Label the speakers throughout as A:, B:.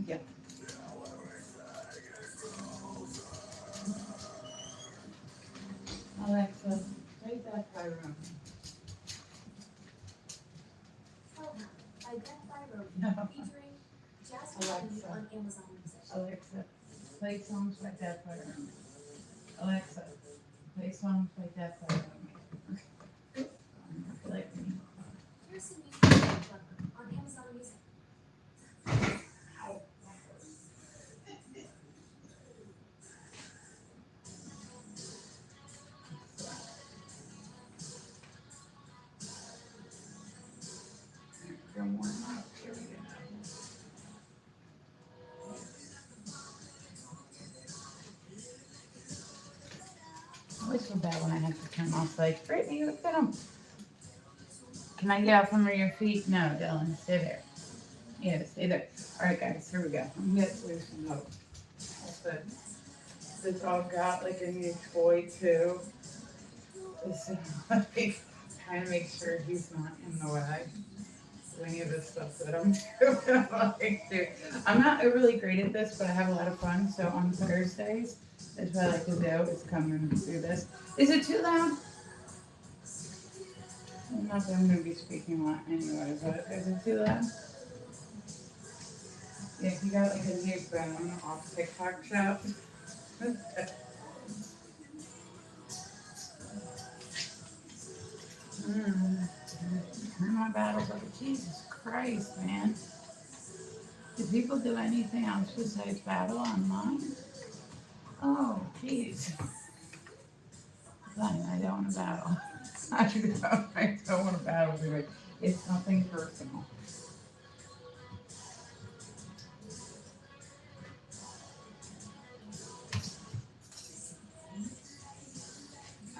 A: Yeah. Alexa, play that by room. By Death by Room, featuring Alexa. On Amazon Music. Alexa, play songs by Death by Room. Alexa, play songs by Death by Room. Okay. I feel like we need. Here's some music on Amazon Music. Ow. One more. Here we go. I always feel bad when I have to turn off like, Brittany, look at them. Can I get out from under your feet? No, Dylan, stay there. Yeah, stay there. All right, guys, here we go. I'm gonna get some hope. Also, the dog got like a new toy too. So like, trying to make sure he's not in the way of any of the stuff that I'm doing. Like, dude, I'm not really great at this, but I have a lot of fun. So on Thursdays, that's what I like to do is come and do this. Is it too loud? Not that I'm going to be speaking a lot anyway, but is it too loud? Yeah, he got like a new phone off TikTok shop. My battles like Jesus Christ, man. Do people do anything else besides battle online? Oh, jeez. Fine, I don't want to battle. I don't want to battle today. It's nothing personal.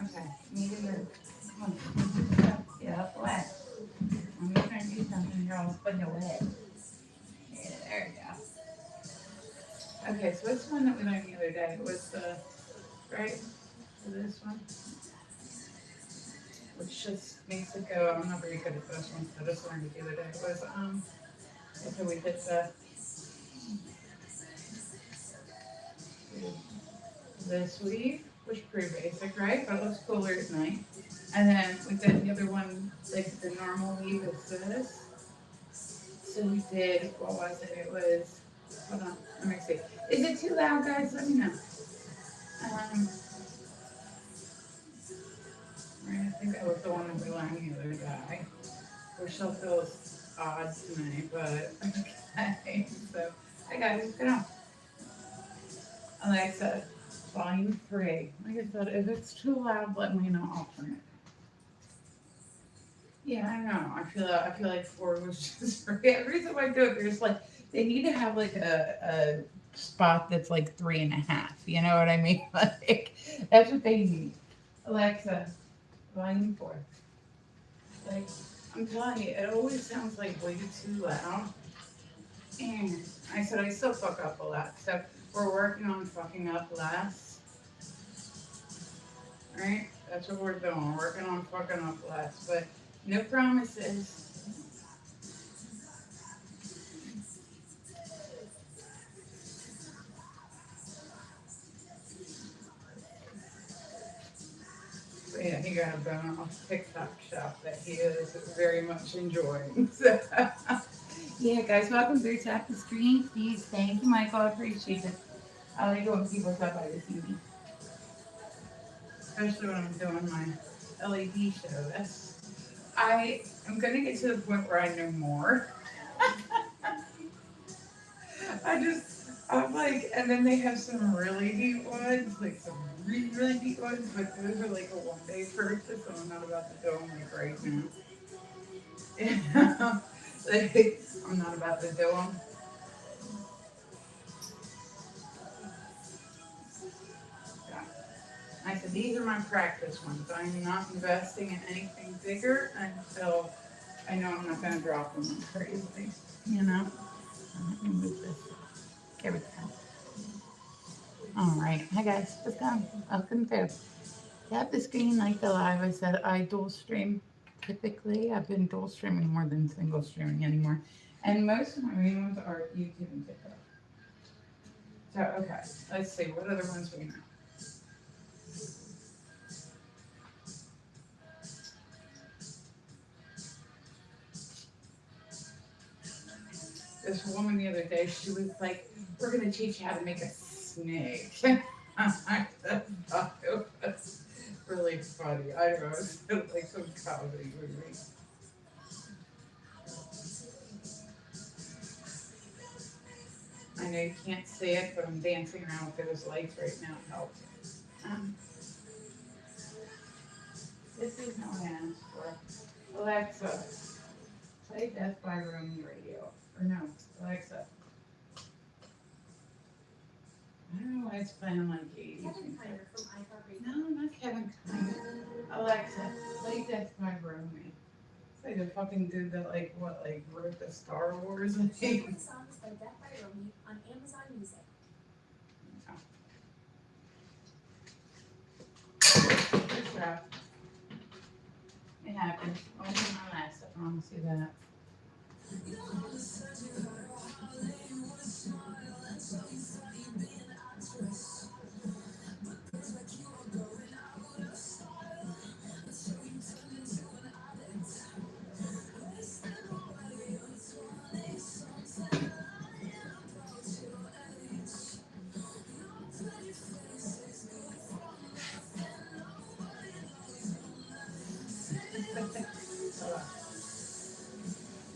A: Okay, need to move. Come on. Get out the way. I'm just trying to do something here. I'll put it away. Yeah, there we go. Okay, so what's the one that we learned the other day? It was the, right? So this one? Which just makes it go, I'm not very good at this one, so I just learned it the other day. It was, so we did the sleeve, which is pretty basic, right? But it looks cooler at night. And then we did the other one, like the normal weave is this. So we did, what was it? It was, hold on, let me see. Is it too loud, guys? Let me know. Right, I think that was the one that we learned the other day. Which still feels odd to me, but okay. So, I guys, get on. Alexa, volume 3. Like I said, if it's too loud, let me know. I'll turn it. Yeah, I know. I feel like 4 was just every time I do it, there's like they need to have like a spot that's like 3.5. You know what I mean? Like that's what they need. Alexa, volume 4. Like I'm telling you, it always sounds like way too loud. And I said I still fuck up a lot. So we're working on fucking up less. Right? That's what we're doing. We're working on fucking up less. But no promises. But yeah, he got a bone off TikTok shop that he is very much enjoying. So, yeah, guys, welcome through Tap the Screen. Please, thank you, Michael. I appreciate it. I like it when people talk by the TV, especially when I'm doing my LED show. I am going to get to the point where I know more. I'm like, and then they have some really deep ones, like some really, really deep ones, but those are like a 1 day purchase, so I'm not about to do them like right now. Yeah. Like, I'm not about to do them. Yeah. I said, these are my practice ones. I'm not investing in anything bigger until I know I'm not going to drop them like crazy. You know? Let me move this. Here we go. All right. Hi, guys. Let's go. Welcome through. Tap the screen like the live. I said I dual stream typically. I've been dual streaming more than single streaming anymore. And most of my main ones are YouTube and TikTok. So, okay, let's see, what other ones we know? This woman the other day, she was like, we're going to teach you how to make a snake. I thought it was really funny. I don't know, it was like some comedy movie. I know you can't see it, but I'm dancing around with those lights right now. It helps. Um, this is no hands for Alexa. Play Death by Roaming Radio. Or no, Alexa. I don't know why it's playing like 80s. Kevin Kiner from iHeartRadio. No, not Kevin Kiner. Alexa, play Death by Roaming. It's like a fucking dude that like wrote the Star Wars and things. The song is by Death by Roaming on Amazon Music. Good job. It happened. Only my last, I promise you that.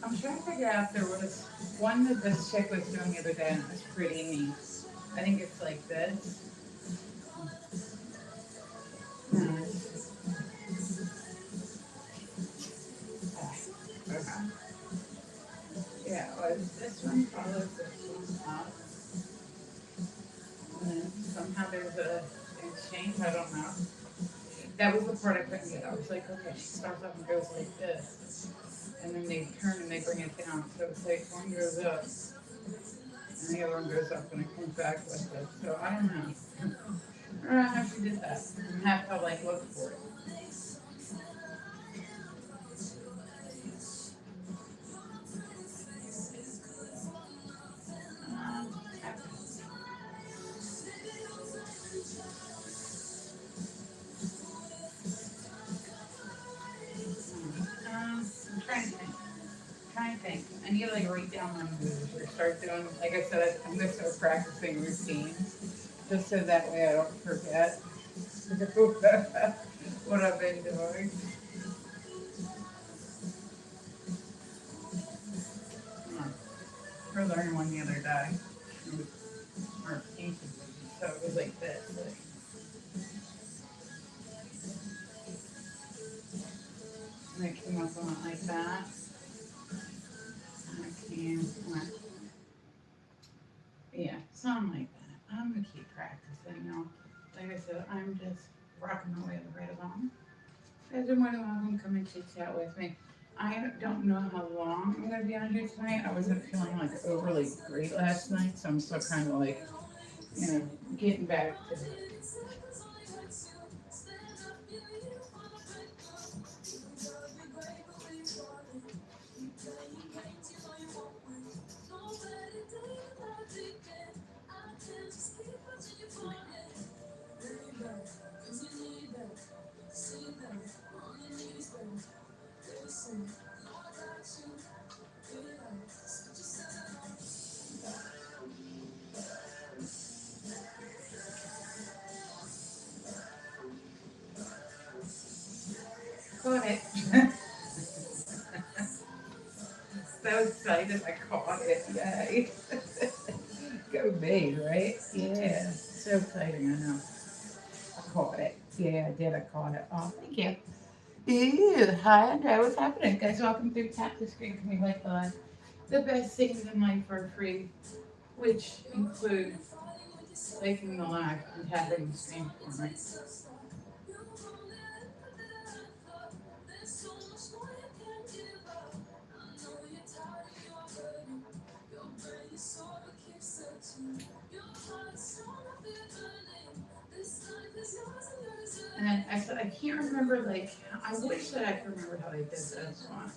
A: I'm trying to figure out if there was one that this chick was doing the other day and it was pretty neat. I think it's like this. No, okay. Yeah, it was this one follows this one up. And then somehow there's a exchange, I don't know. That was the part I couldn't get. I was like, okay, she starts up and goes like this. And then they turn and they bring it down. So it's like one goes up and the other one goes up and it comes back like this. So I don't know. I don't know how she did that. I have to like look for it. Um, I'm trying to think. Trying to think. I need to like write down my moves or start doing. Like I said, I'm gonna start practicing routines just so that way I don't forget what I've been doing. Hmm. I learned one the other day. It was our painting, so it was like this. Like, and I came up on it like that. And I came, went, yeah, something like that. I'm gonna keep practicing now. Like I said, I'm just rocking my way right along. You guys are more than welcome to come and chit chat with me. I don't know how long I'm gonna be on here tonight. I wasn't feeling like overly great last night, so I'm still kind of like, getting back to it. Got it. So excited I caught it. Yay. Go me, right? Yeah. So exciting, I know. I caught it. Yeah, I did. I caught it. Oh, thank you. Ew. Hi, Andrea. What's happening? Guys, welcome to Tap the Screen for me like the best things in life are free, which include taking the live and tapping the screen for me. And I said, I can't remember, like, I wish that I could remember how they did this one.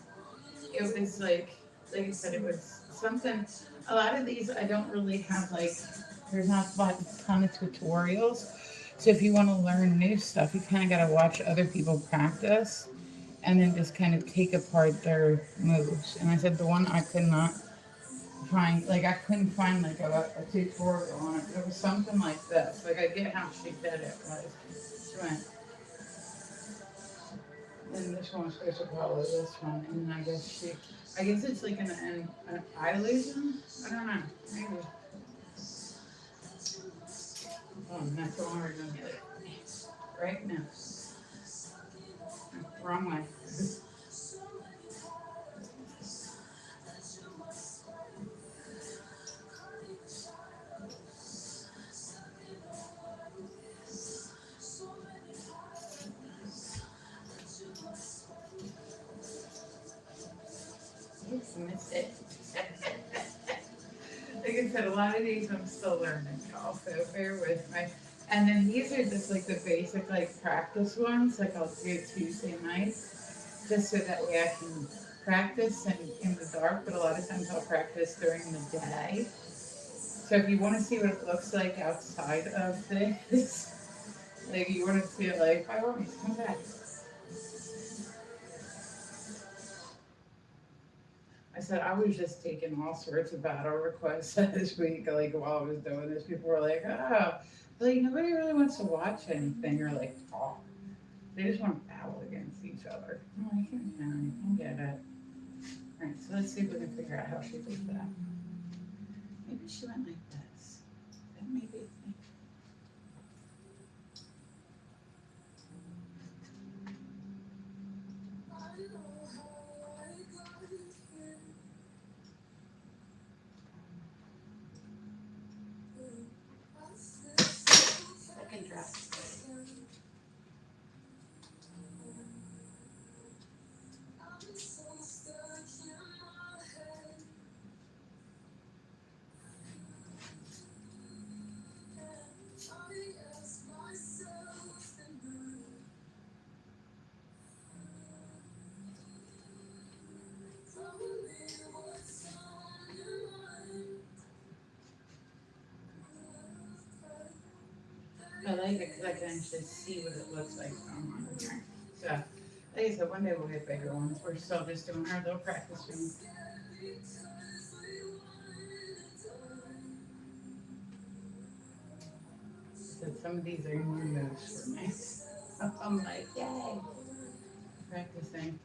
A: It was like I said, it was something, a lot of these I don't really have, like, There's not a ton of tutorials. So if you want to learn new stuff, you kind of got to watch other people practice and then just kind of take apart their moves. And I said the one I could not find, like I couldn't find like a tutorial on it. It was something like this. Like I get how she did it. Like she went, and this one was supposed to follow this one, and I guess it's like an eye illusion. I don't know. Maybe. Oh, and that's the one we're gonna get right now. Wrong way. Oops, missed it. Like I said, a lot of these I'm still learning, y'all, so bear with me. And then these are just like the basic like practice ones, like I'll do Tuesday nights, just so that way I can practice in the dark, but a lot of times I'll practice during the day. So if you want to see what it looks like outside of this, like you want to see it like, by all means, come back. I said I was just taking all sorts of battle requests this week, like while I was doing this. People were like, oh, like nobody really wants to watch anything or like talk. They just want to battle against each other. I'm like, I get it. Alright, so let's see if we can figure out how she did that. Maybe she went like this. That may be. Second drop. I like it because I can actually see what it looks like from on here. So, like I said, one day we'll get bigger ones. We're still just doing our little practice room. So some of these are new moves for me. I'm like, yay, practicing.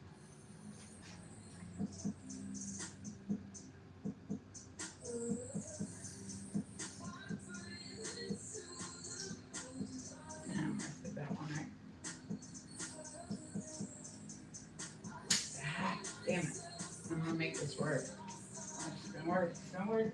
A: Now I messed that one right. Ah, damn it. I'm gonna make this work. It's gonna work. It's gonna work.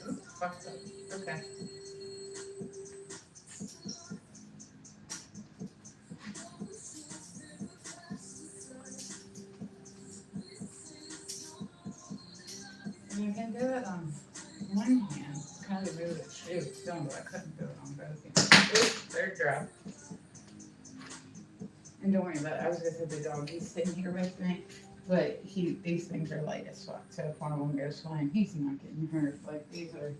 A: Oops, fucked up. Okay. And you can do it on one hand. Kind of do it too, but I couldn't do it on both hands. Oops, third drop. And don't worry about it. I was gonna say the dog, he's sitting here with me, but these things are light as fuck. So if one of them goes flying, he's not getting hurt. Like these are.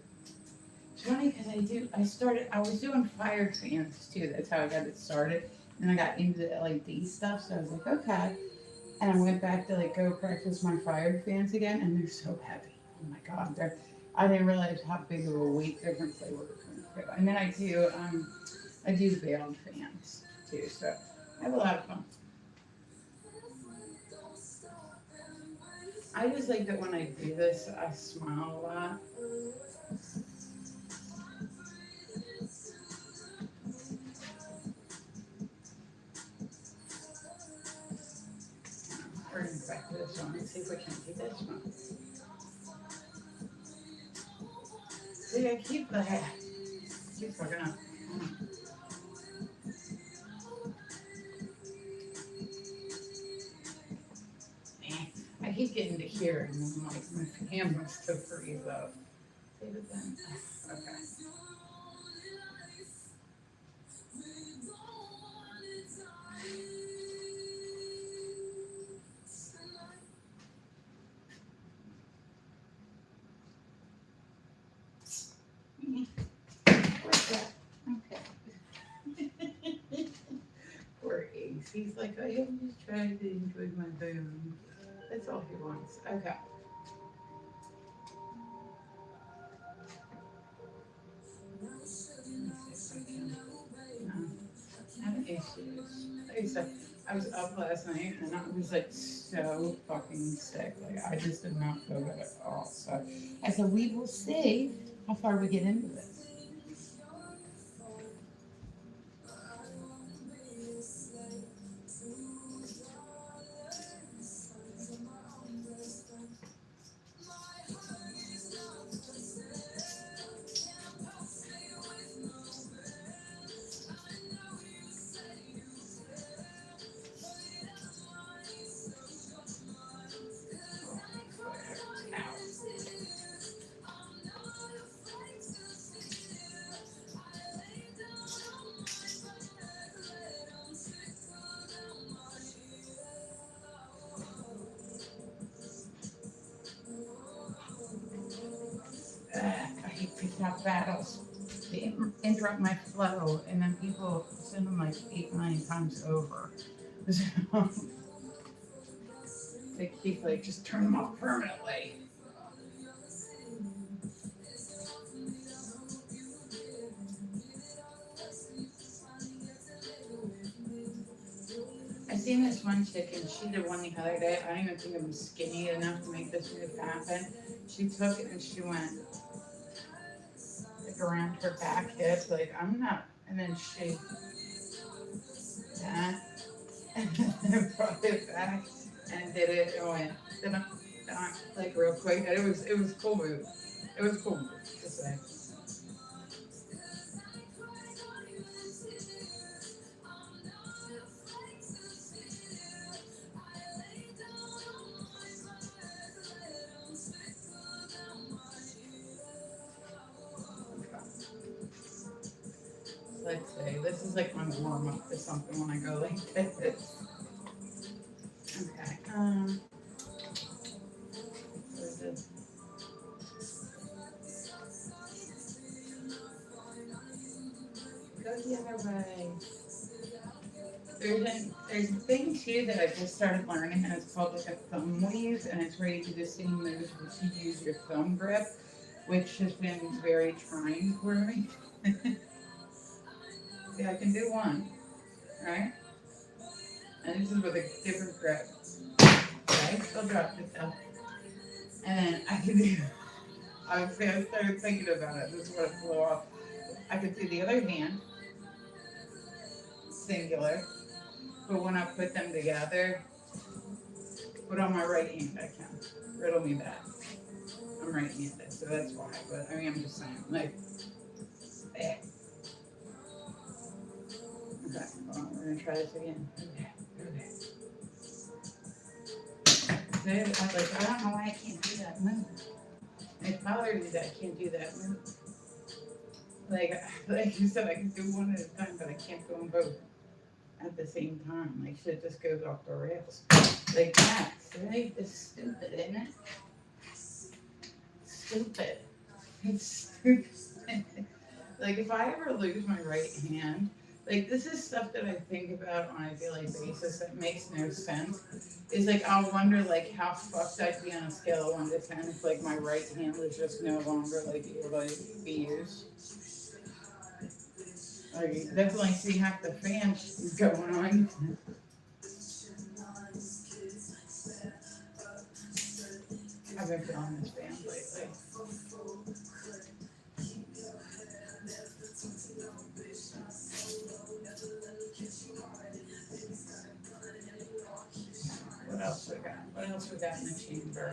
A: It's funny because I was doing fire fans too. That's how I got it started. And I got into the LED stuff, so I was like, okay. And I went back to like go practice my fire fans again, and they're so heavy. Oh my god, I didn't realize how big of a weight difference they were between the two. And then I do veiled fans too, so I have a lot of fun. I just like that when I do this, I smile a lot. Bring it back to this one and see if we can do this one. See, I keep fucking up. I keep getting to here, and I'm like, my camera's still freeze up. Save it then. Okay. What's that? Okay. Poor Ace. He's like, I am just trying to enjoy my bone. That's all he wants. Okay. Having issues. Like I said, I was up last night and I was like so fucking sick. Like I just did not feel good at all. So I said, we will see how far we get into this. I hate TikTok battles. They interrupt my flow, and then people send them like 8, 9 times over. So they keep like just turn them off permanently. I seen this one chick and she did one the other day. I don't even think I'm skinny enough to make this move happen. She took it and she went like around her back hip, like I'm not. And then she that and then brought it back and did it and went like real quick. And it was cool move. It was cool move to say. Let's say this is like my warm up to something when I go like this. Okay. So this go the other way. There's a thing too that I just started learning, and it's called like a thumb weave, and it's where you do the same moves, but you use your thumb grip, which has been very trying for me. Yeah, I can do one, right? And this is with a different grip. Okay, still drop it down. And then I can do, I started thinking about it. This is what it flew off. I could do the other hand, singular, but when I put them together, put on my right hand, I can. Riddle me that. I'm right-handed, so that's why. But I mean, I'm just saying, like, eh. Okay, hold on, we're gonna try this again. Okay, okay. So I was like, I don't know why I can't do that move. It bothers me that I can't do that move. Like you said, I can do one at a time, but I can't do them both at the same time. Like shit just goes off the rails. Like that. See? It's stupid, isn't it? Stupid. It's stupid. Like if I ever lose my right hand, like this is stuff that I think about on a daily basis that makes no sense. Is like I'll wonder like how fucked I'd be on a scale of 1 to 10 if like my right hand was just no longer like able to be used. Like you definitely see half the fan going on. I've been feeling this fan lately. What else we got? What else we got in the chamber?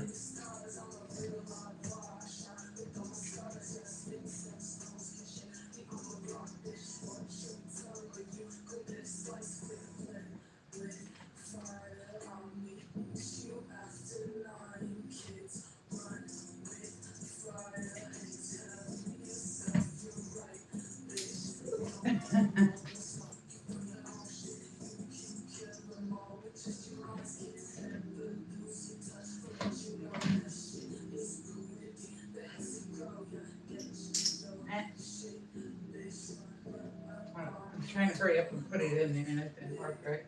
A: it in there and it didn't work right.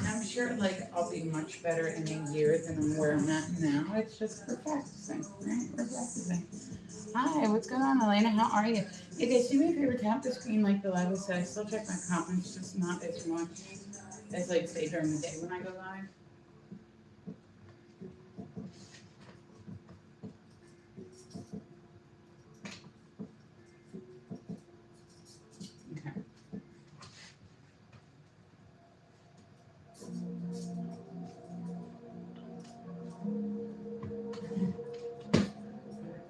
A: I'm sure like I'll be much better in a year than where I'm at now. It's just we're practicing, right? We're practicing. Hi, what's going on, Elena? How are you? Hey guys, do me a favor, tap the screen like the live said. I still check my comments, just not as much as like say during the day when I go live. Okay.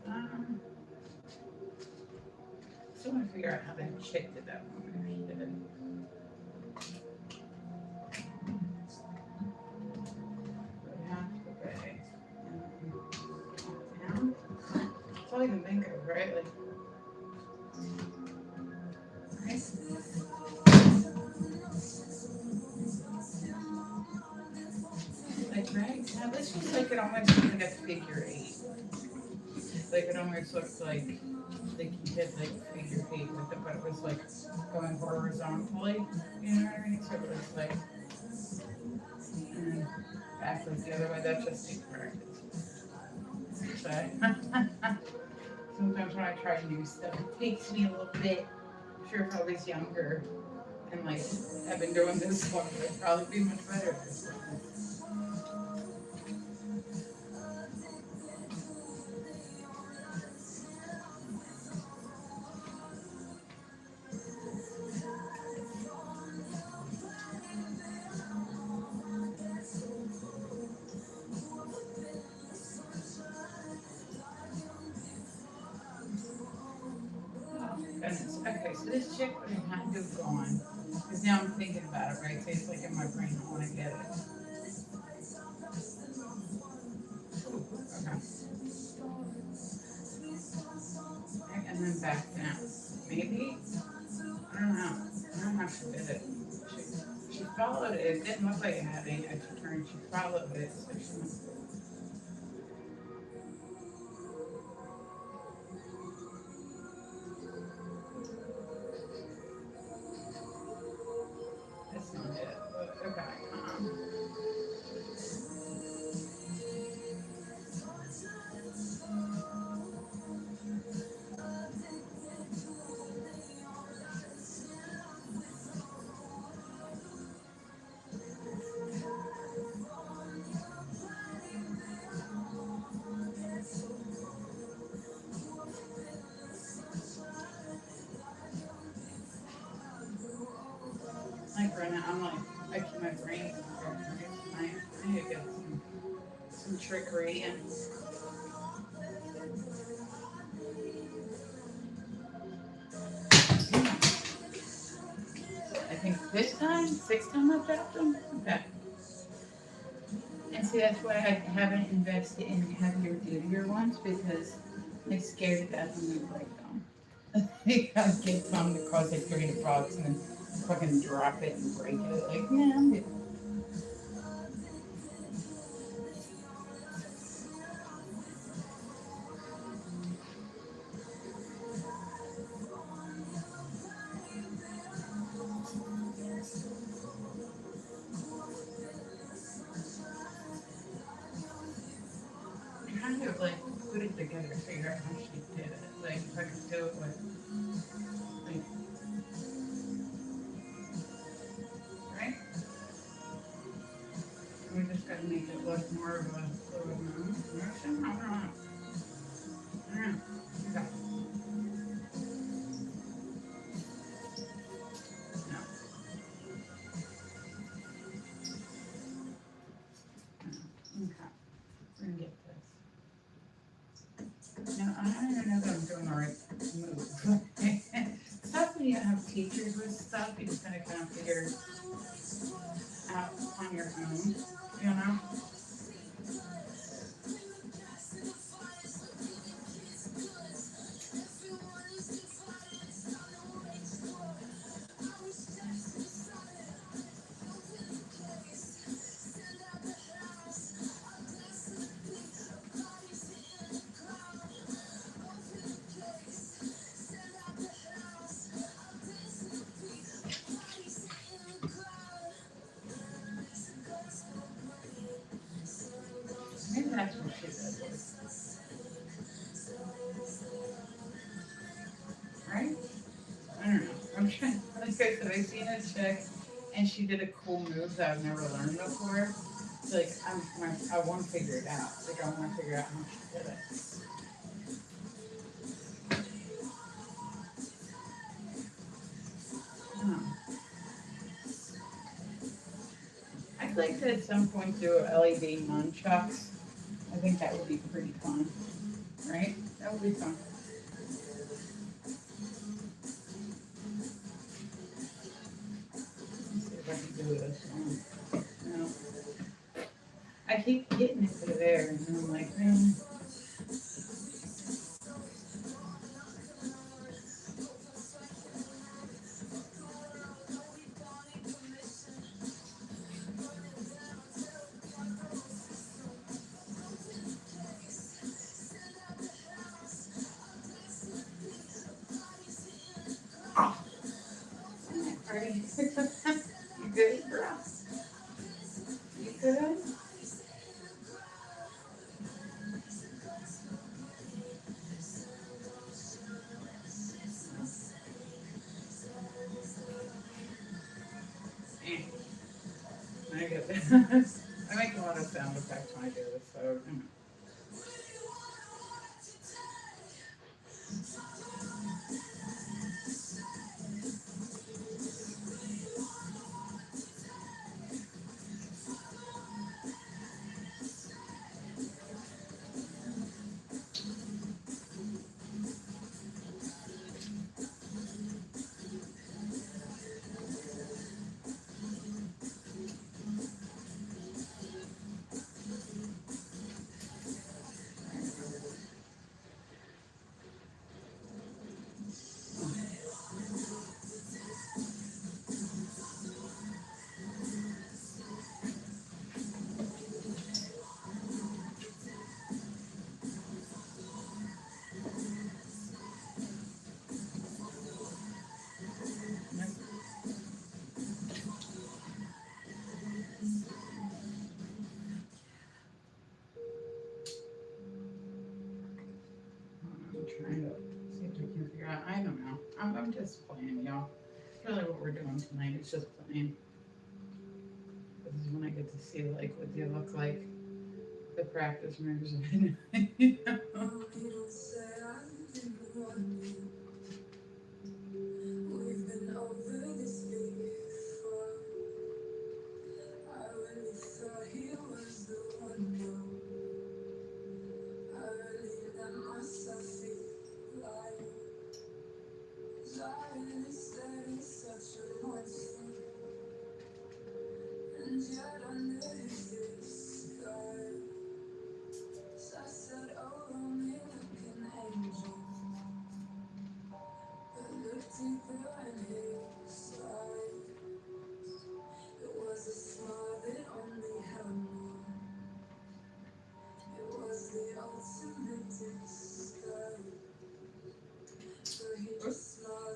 A: Um, Still want to figure out how to check it out. Half the way. Down. That's all I can think of, right? Right? Right? Now this was like it almost looked like a figure eight. Like it almost looked like you did like figure eight with it, but it was like going horizontally. You know what I mean? So it was like and backwards the other way. That just takes practice. But sometimes when I try new stuff, it takes me a little bit. I'm sure if I was younger and like have been doing this long, I'd probably be much better at this. Oh, goodness. Okay, so this chick would have had to have gone. Because now I'm thinking about it, right? So it's like in my brain, I want to get it. Ooh, okay. Right, and then back down. Maybe? I don't know. I don't know how she did it. She followed it. It didn't look like it had any extra turn. She followed it. So she that's not it. But okay. Like right now, I'm like, my brain is I need to get some trickery and I think this time, sixth time I've dropped them. Okay. And see, that's why I haven't invested in heavier duty ones because I'm scared to death I'm gonna break them. I get some that cause like 3 bucks and then fucking drop it and break it. Like, yeah, I'm good. I'm trying to like put it together, figure out how she did it. Like, if I could do it with, like, right? We just gotta make it look more of a fluid motion. I don't know. I don't know. Okay. No. Okay. We're gonna get this. No, I don't even know that I'm doing the right move. Stuff when you have teachers with stuff, you just gotta kind of figure out on your own, you know? I'm trying, like I said, I seen a chick and she did a cool move that I've never learned before. So like I want to figure it out. Like I want to figure out how she did it. Um, I'd like to at some point do LED nunchucks. I think that would be pretty fun, right? That would be fun. Let's see if I can do this one. No. I keep hitting it to there, and then I'm like, man. Are you, you good, bro? You good? Eh, I get that. I make a lot of sound effects when I do this, so you know. I'm trying to see if we can figure out. I don't know. I'm just playing, y'all. Really, what we're doing tonight is just playing. This is when I get to see like what you look like. The practice moves. You know?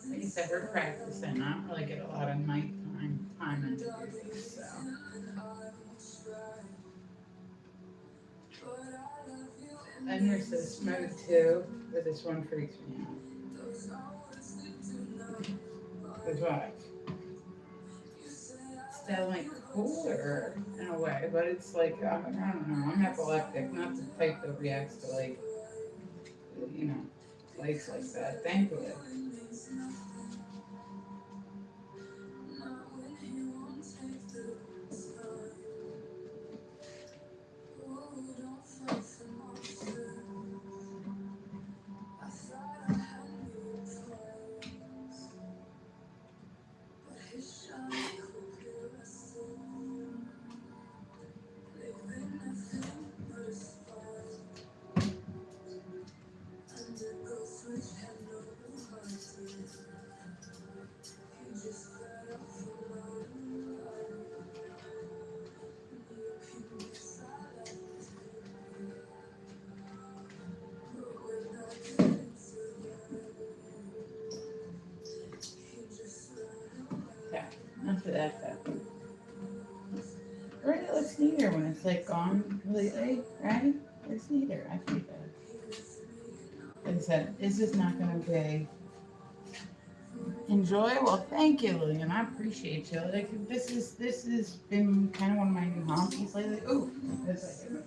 A: Like I said, we're practicing. I don't really get a lot of nighttime time into this, so. And there's this mode too, but this one freaks me out. Because what? It's like cooler in a way, but it's like, I don't know, I'm epileptic, not the type that reacts to like, you know, lights like that, thankfully. Yeah, after that happened. Right, it looks neater when it's like gone completely, right? It's neater, I think that. Like I said, it's just not gonna be Enjoy? Well, thank you, Lillian. I appreciate you. Like this has been kind of one of my new hobbies lately. Ooh, that's like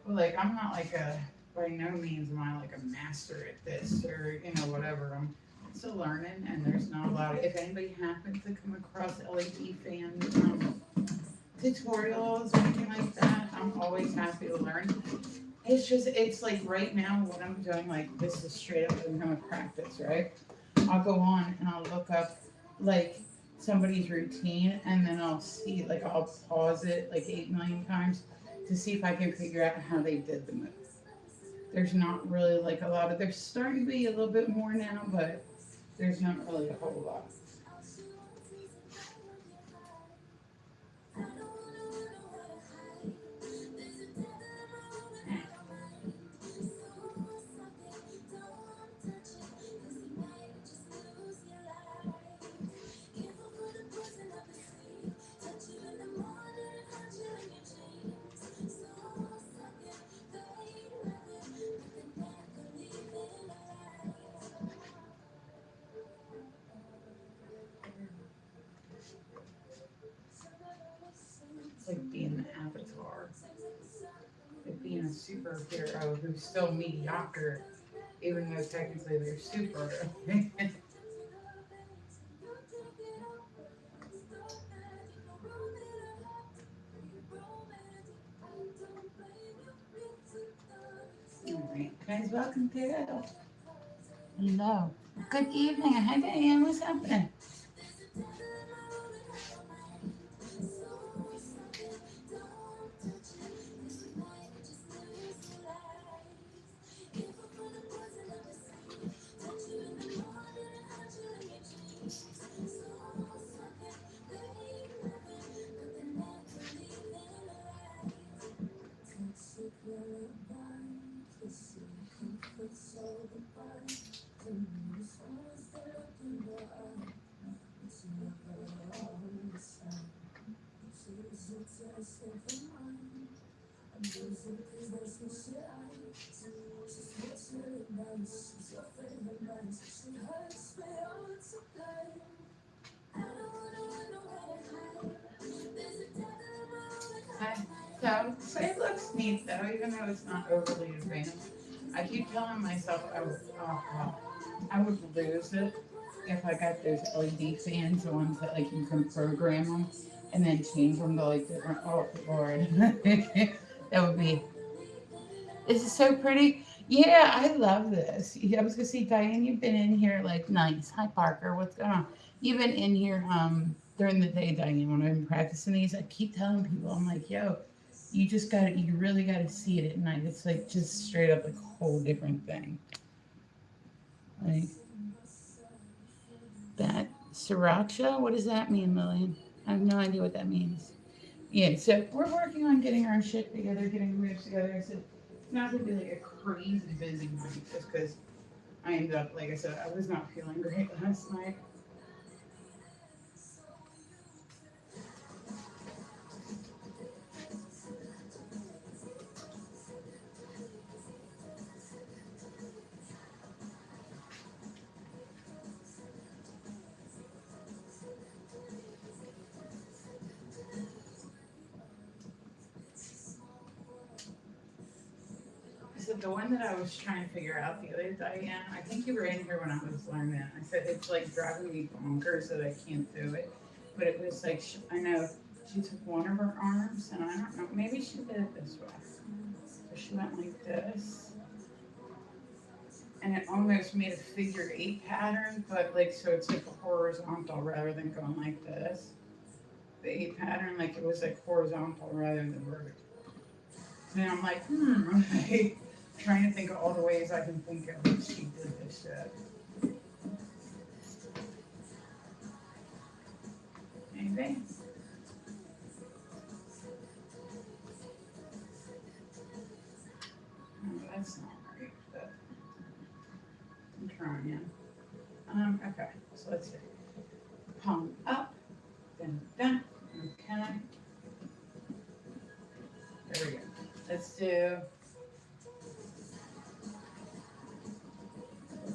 A: well, like I'm not like a by no means am I like a master at this or whatever. I'm still learning, and there's not a lot of. If anybody happens to come across LED fan tutorials or anything like that, I'm always happy to learn. It's like right now what I'm doing. Like this is straight up I'm gonna practice, right? I'll go on and I'll look up like somebody's routine and then I'll see like I'll pause it like 8 million times to see if I can figure out how they did the move. There's not really like a lot of there's starting to be a little bit more now, but there's not really a whole lot. It's like being an avatar, like being a superhero who's still mediocre, even though technically they're super. All right, guys, welcome to it. Hello. Good evening. Hi, Diane. What's happening? Hi. So it looks neat though, even though it's not overly advanced. I keep telling myself I would lose it if I got those LED fans, the ones that like you can program them and then change them to like different. Oh Lord, that would be. This is so pretty. Yeah, I love this. Yeah, I was gonna say, Diane, you've been in here like nice. Hi, Parker. What's going on? You've been in here during the day, Diane. When I've been practicing these, I keep telling people, I'm like, yo, you really gotta see it at night. It's like just straight up like a whole different thing. Like that sriracha. What does that mean, Lillian? I have no idea what that means. Yeah, so we're working on getting our shit together, getting moves together. I said it's not gonna be like a crazy busy night just because I ended up, like I said, I was not feeling great last night. I said the one that I was trying to figure out the other day, Diane, I think you were in here when I was learning it. I said it's like driving me bonkers that I can't do it. But it was like, I know she took one of her arms, and I don't know, maybe she did it this way. So she went like this, and it almost made a figure 8 pattern, but like, so it's like horizontal rather than going like this. The 8 pattern, like it was like horizontal rather than vertical. And I'm like, okay. Trying to think of all the ways I can think of when she did this shit. Anything? No, that's not right, but I'm trying. Okay, so let's see. Palm up, then down. Okay, there we go. Let's do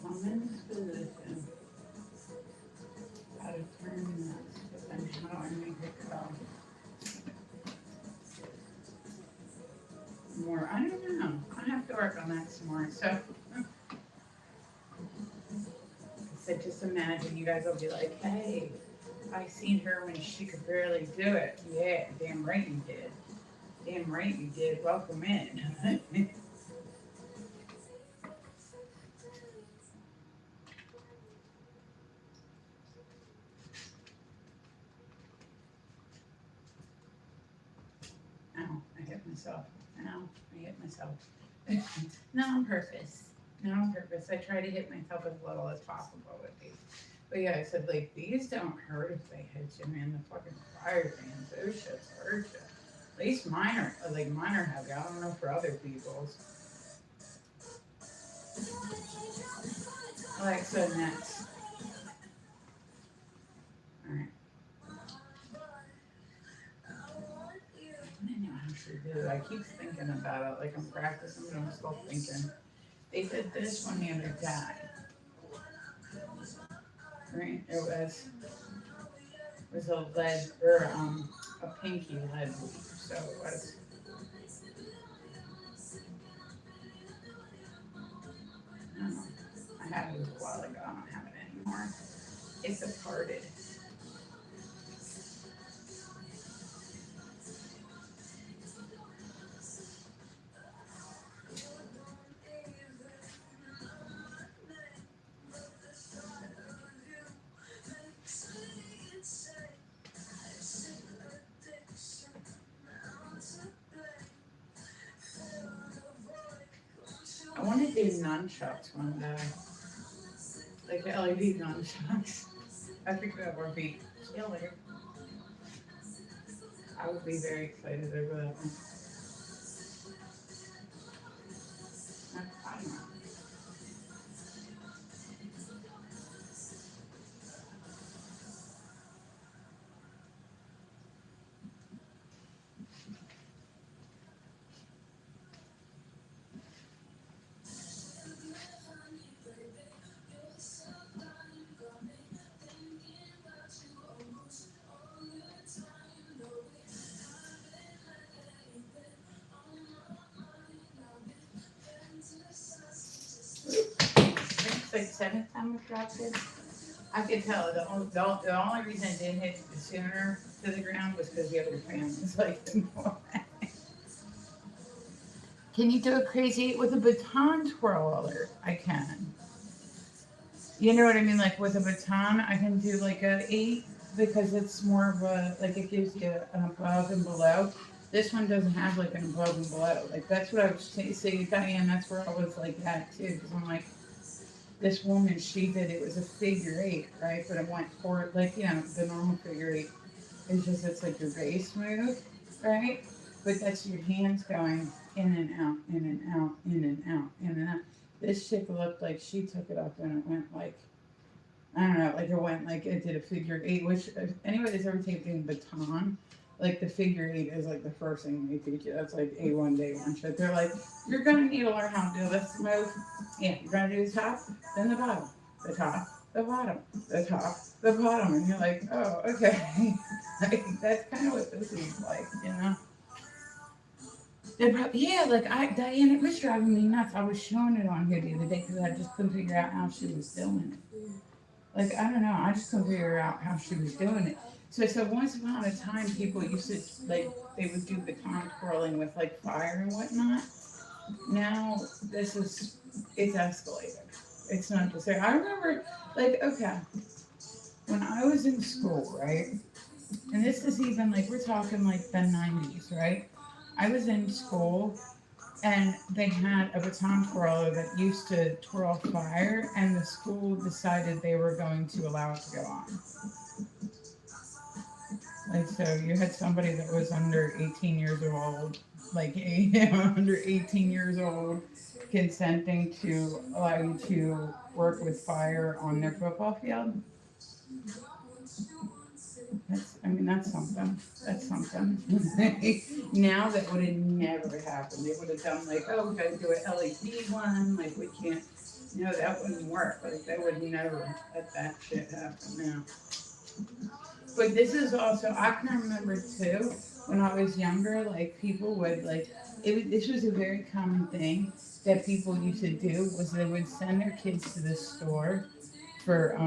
A: palm in this position. on that some more. So just imagine you guys will be like, hey, I seen her when she could barely do it. Yeah, damn right you did. Damn right you did. Welcome in. Ow, I hit myself. Ow, I hit myself. Not on purpose. Not on purpose. I try to hit myself as little as possible with these. But yeah, I said, like, these don't hurt if they hit you, man. The fucking fire fans, those shits hurt you. At least mine are heavy. I don't know for other people's. Like, so next. Alright. I know how to do it. I keep thinking about it. Like, I'm practicing, but I'm still thinking. They did this one the other day. Right? It was a lead, or a pinky lead week. So it was. I don't know. I had it a while ago. I don't have it anymore. It's departed. I want to do nunchucks one day. Like LED nunchucks. I think that would be killer. I would be very excited over that one. I don't know. It's like seventh time we dropped it. I could tell the only reason it didn't hit sooner to the ground was because the other fan was like Can you do a crazy with a baton twirler? I can. You know what I mean? Like with a baton, I can do like a 8 because it's more of a, like it gives you an above and below. This one doesn't have like an above and below. Like that's what I was saying, Diane, that's where I was like that too. Because I'm like, this woman, she did, it was a figure 8, right? But it went for like, the normal figure 8. It's just, it's like your base move, right? But that's your hands going in and out, in and out, in and out, in and out. This chick looked like she took it up and it went like, I don't know, like it went like it did a figure 8, which if anybody's ever taken baton, like the figure 8 is like the first thing they teach you. That's like A1 day one shit. They're like, you're gonna need to learn how to do this move. Yeah, you're gonna do the top, then the bottom, the top, the bottom, the top, the bottom, and you're like, oh, okay. Like, that's kind of what this is like, you know. Yeah, like Diane, it was driving me nuts. I was showing it on here the other day because I just couldn't figure out how she was doing it. Like, I don't know, I just couldn't figure out how she was doing it. So once upon a time, people used to, like, they would do baton twirling with, like, fire and whatnot. Now, it's escalated. It's not just there. I remember, like, okay, when I was in school, right? And this is even, like, we're talking, like, the 90s, right? I was in school and they had a baton twirler that used to twirl fire, and the school decided they were going to allow it to go on. Like, so you had somebody that was under 18 years old, like under 18 years old, consenting to allow you to work with fire on their football field. That's something. That's something. Now that would have never happened. They would have done like, oh, we got to do an LED one. Like, we can't. No, that wouldn't work. Like, they would never let that shit happen now. But this is also, I can remember too, when I was younger, like, people would, like, this was a very common thing. that people used to do was they would send their kids to the store for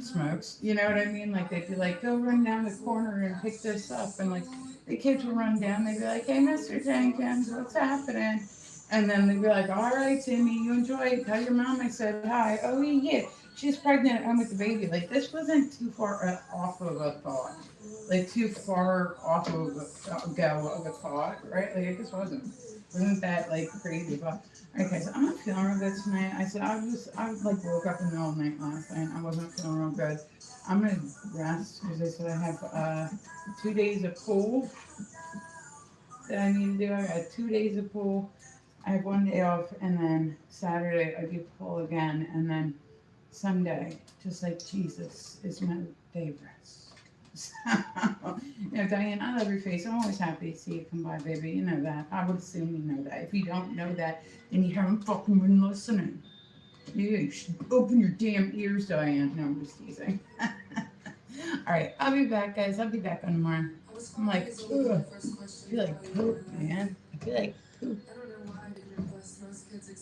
A: smokes. You know what I mean? Like they'd be like, go run down the corner and pick this up, and like the kids would run down. They'd be like, hey, Mr. Jenkins, what's happening? And then they'd be like, all right, Timmy, you enjoy it. Tell your mom I said hi. Oh yeah, she's pregnant and with the baby. Like this wasn't too far off of a thought. Like too far off of go of a thought, right? Like it just wasn't that like crazy? But okay, so I'm not feeling real good tonight. I said I like woke up in the middle of the night last night. I wasn't feeling real good. I'm gonna rest because I said I have 2 days of pool that I need to do. I got 2 days of pool. I have 1 day off, and then Saturday I do pool again, and then Sunday, just like Jesus, is my day of rest. So, Diane, I love your face. I'm always happy to see you come by, baby. You know that. I would assume you know that. If you don't know that, then you haven't fucking been listening. You should open your damn ears, Diane. No, I'm just teasing. All right, I'll be back, guys. I'll be back on tomorrow. I'm like, ugh. I feel like poop, man. I feel like poop.